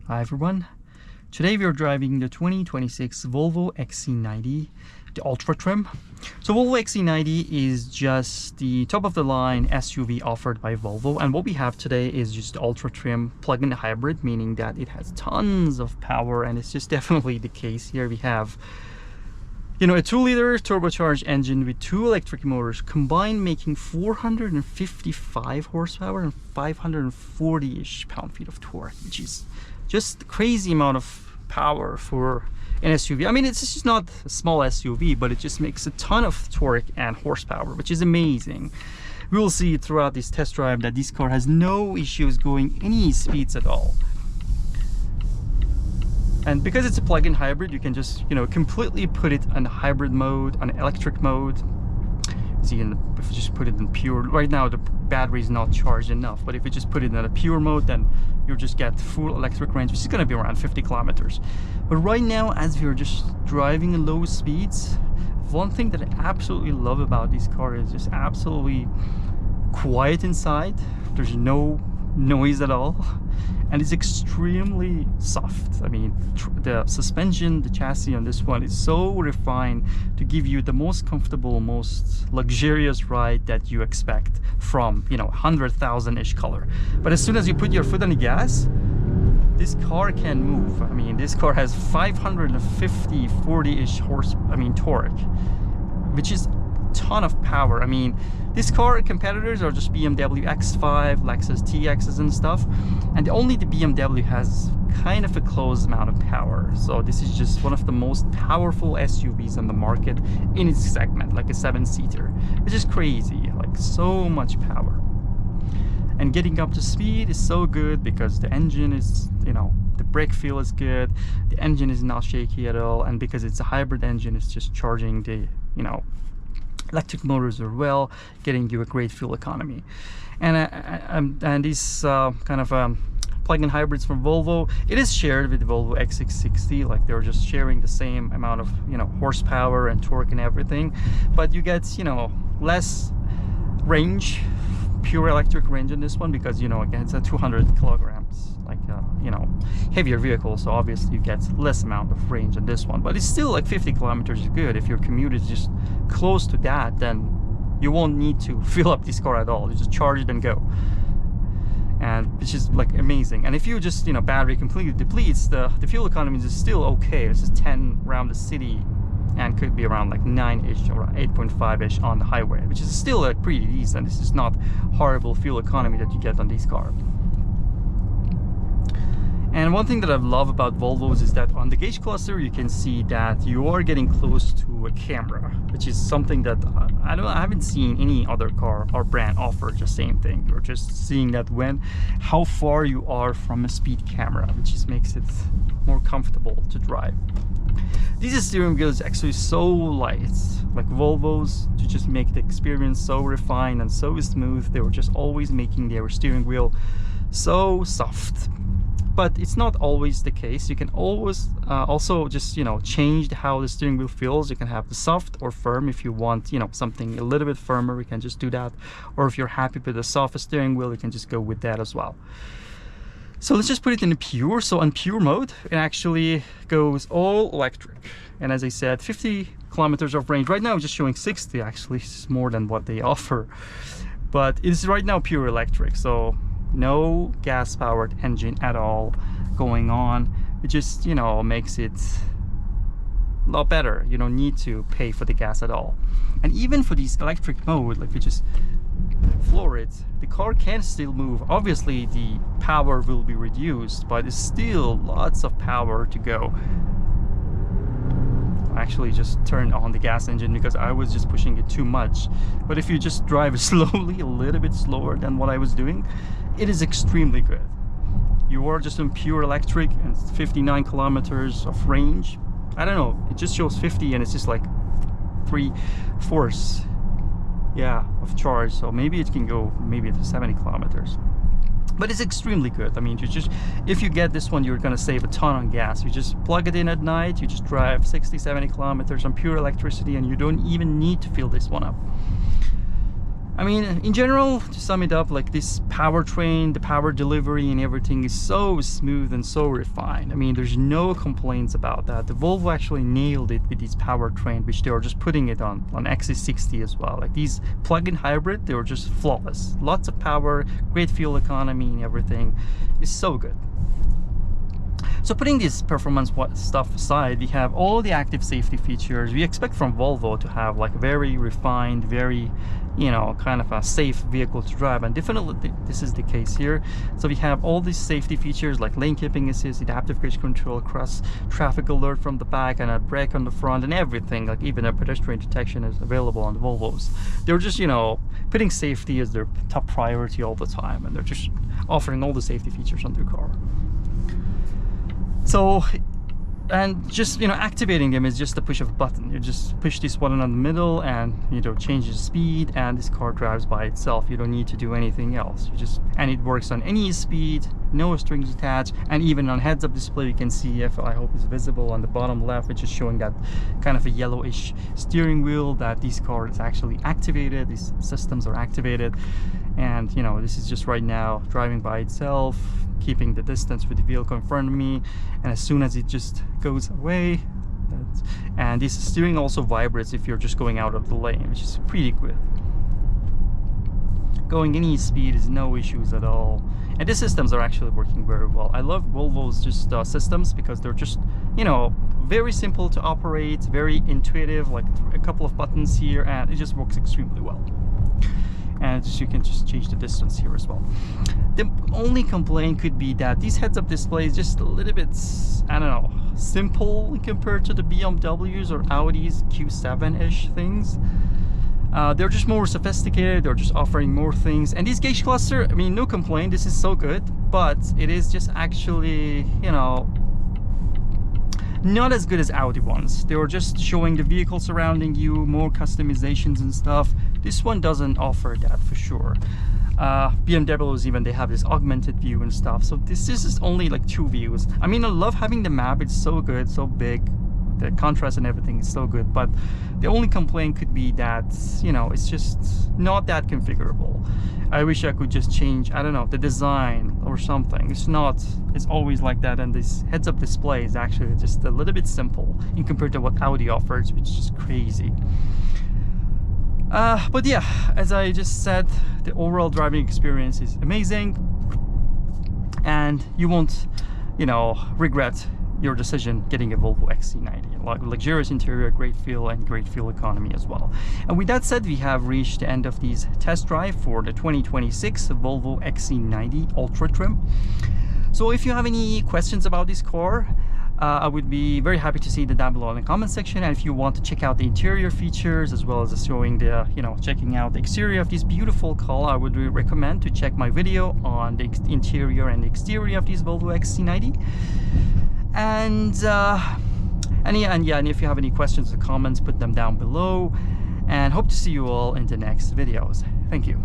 Hi everyone, today we are driving the 2026 Volvo XC90, the Ultra Trim. So Volvo XC90 is just the top of the line SUV offered by Volvo, and what we have today is just the Ultra Trim plug-in hybrid, meaning that it has tons of power, and it's just definitely the case. Here we have a 2-liter turbocharged engine with 2 electric motors combined, making 455 horsepower and 540-ish pound-feet of torque, which is just a crazy amount of power for an SUV. I mean, it's just not a small SUV, but it just makes a ton of torque and horsepower, which is amazing. We will see throughout this test drive that this car has no issues going any speeds at all. And because it's a plug-in hybrid, you can just completely put it on hybrid mode, on electric mode. See, if you just put it in pure, right now the battery is not charged enough, but if you just put it in a pure mode, then you'll just get full electric range, which is going to be around 50 kilometers. But right now, as we're just driving at low speeds, one thing that I absolutely love about this car is just absolutely quiet inside. There's no noise at all, and it's extremely soft. I mean, the suspension, the chassis on this one is so refined to give you the most comfortable, most luxurious ride that you expect from 100,000-ish color. But as soon as you put your foot on the gas, this car can move. I mean, this car has 550 40-ish torque, which is ton of power. I mean, this car competitors are just BMW X5, Lexus TXs and stuff, and only the BMW has kind of a close amount of power. So this is just one of the most powerful SUVs on the market in its segment, like a 7-seater, which is crazy, like so much power. And getting up to speed is so good because the engine is, the brake feel is good, the engine is not shaky at all, and because it's a hybrid engine, it's just charging the, electric motors are well, getting you a great fuel economy. And these kind of plug-in hybrids from Volvo, it is shared with the Volvo XC60, like they're just sharing the same amount of horsepower and torque and everything, but you get less range, pure electric range in this one, because again, it's a 200 kilograms, like heavier vehicle, so obviously you get less amount of range on this one, but it's still like 50 kilometers is good. If your commute is just close to that, then you won't need to fill up this car at all. You just charge it and go, and which is like amazing. And if you just battery completely depletes, the fuel economy is still okay. This is 10 around the city and could be around like 9-ish or 8.5-ish on the highway, which is still like pretty decent. This is not horrible fuel economy that you get on these cars. And one thing that I love about Volvos is that on the gauge cluster you can see that you are getting close to a camera, which is something that I haven't seen any other car or brand offer the same thing. You're just seeing that how far you are from a speed camera, which just makes it more comfortable to drive. This steering wheel is actually so light, like Volvos, to just make the experience so refined and so smooth. They were just always making their steering wheel so soft. But it's not always the case. You can always also just change how the steering wheel feels. You can have the soft or firm. If you want something a little bit firmer, you can just do that, or if you're happy with the soft steering wheel, you can just go with that as well. So let's just put it in pure. So on pure mode, it actually goes all electric, and as I said, 50 kilometers of range. Right now I'm just showing 60. Actually, it's more than what they offer, but it's right now pure electric, so no gas powered engine at all going on, which just makes it a lot better. You don't need to pay for the gas at all. And even for these electric mode, like we just floor it, the car can still move. Obviously the power will be reduced, but it's still lots of power to go. I actually just turned on the gas engine because I was just pushing it too much, but if you just drive slowly, a little bit slower than what I was doing, it is extremely good. You are just in pure electric and 59 kilometers of range. I don't know, it just shows 50 and it's just like 3/4 of charge, so maybe it can go maybe to 70 kilometers, but it's extremely good. I mean, if you get this one, you're gonna save a ton on gas. You just plug it in at night, you just drive 60-70 kilometers on pure electricity, and you don't even need to fill this one up. I mean, in general, to sum it up, like this powertrain, the power delivery and everything is so smooth and so refined. I mean, there's no complaints about that. The Volvo actually nailed it with this powertrain, which they were just putting it on XC60 as well. Like these plug-in hybrid, they were just flawless. Lots of power, great fuel economy and everything. It's so good. So putting this performance stuff aside, we have all the active safety features we expect from Volvo to have, like a very refined, very, you know, kind of a safe vehicle to drive, and definitely this is the case here. So we have all these safety features like lane keeping assist, adaptive cruise control, cross traffic alert from the back, and a brake on the front, and everything. Like even a pedestrian detection is available on the Volvos. They're just, you know, putting safety as their top priority all the time, and they're just offering all the safety features on their car. So, and just, you know, activating them is just a push of a button. You just push this button on the middle and, you know, changes the speed, and this car drives by itself. You don't need to do anything else. You just, and it works on any speed, no strings attached, and even on heads-up display you can see, if I hope it's visible on the bottom left, which is showing that kind of a yellowish steering wheel, that these cars actually activated, these systems are activated. And, you know, this is just right now driving by itself, keeping the distance with the vehicle in front of me, and as soon as it just goes away, and this steering also vibrates if you're just going out of the lane, which is pretty good. Going any speed is no issues at all, and the systems are actually working very well. I love Volvo's just systems because they're just, you know, very simple to operate, very intuitive, like a couple of buttons here, and it just works extremely well. And you can just change the distance here as well. The only complaint could be that these heads-up displays just a little bit, I don't know, simple compared to the BMWs or Audi's Q7-ish things. They're just more sophisticated, they're just offering more things. And this gauge cluster, I mean, no complaint, this is so good, but it is just actually, you know, not as good as Audi ones. They were just showing the vehicle surrounding you, more customizations and stuff. This one doesn't offer that for sure. BMWs even, they have this augmented view and stuff. So this is only like 2 views. I mean, I love having the map, it's so good, so big. The contrast and everything is so good, but the only complaint could be that, you know, it's just not that configurable. I wish I could just change, I don't know, the design or something. It's not, it's always like that, and this heads-up display is actually just a little bit simple in compared to what Audi offers, which is just crazy. But yeah, as I just said, the overall driving experience is amazing, and you won't, you know, regret your decision getting a Volvo XC90. Like luxurious interior, great feel, and great fuel economy as well. And with that said, we have reached the end of these test drive for the 2026 Volvo XC90 Ultra Trim. So if you have any questions about this car, I would be very happy to see that down below in the comment section. And if you want to check out the interior features as well as showing the, you know, checking out the exterior of this beautiful car, I would recommend to check my video on the interior and the exterior of this Volvo XC90. And if you have any questions or comments, put them down below, and hope to see you all in the next videos. Thank you.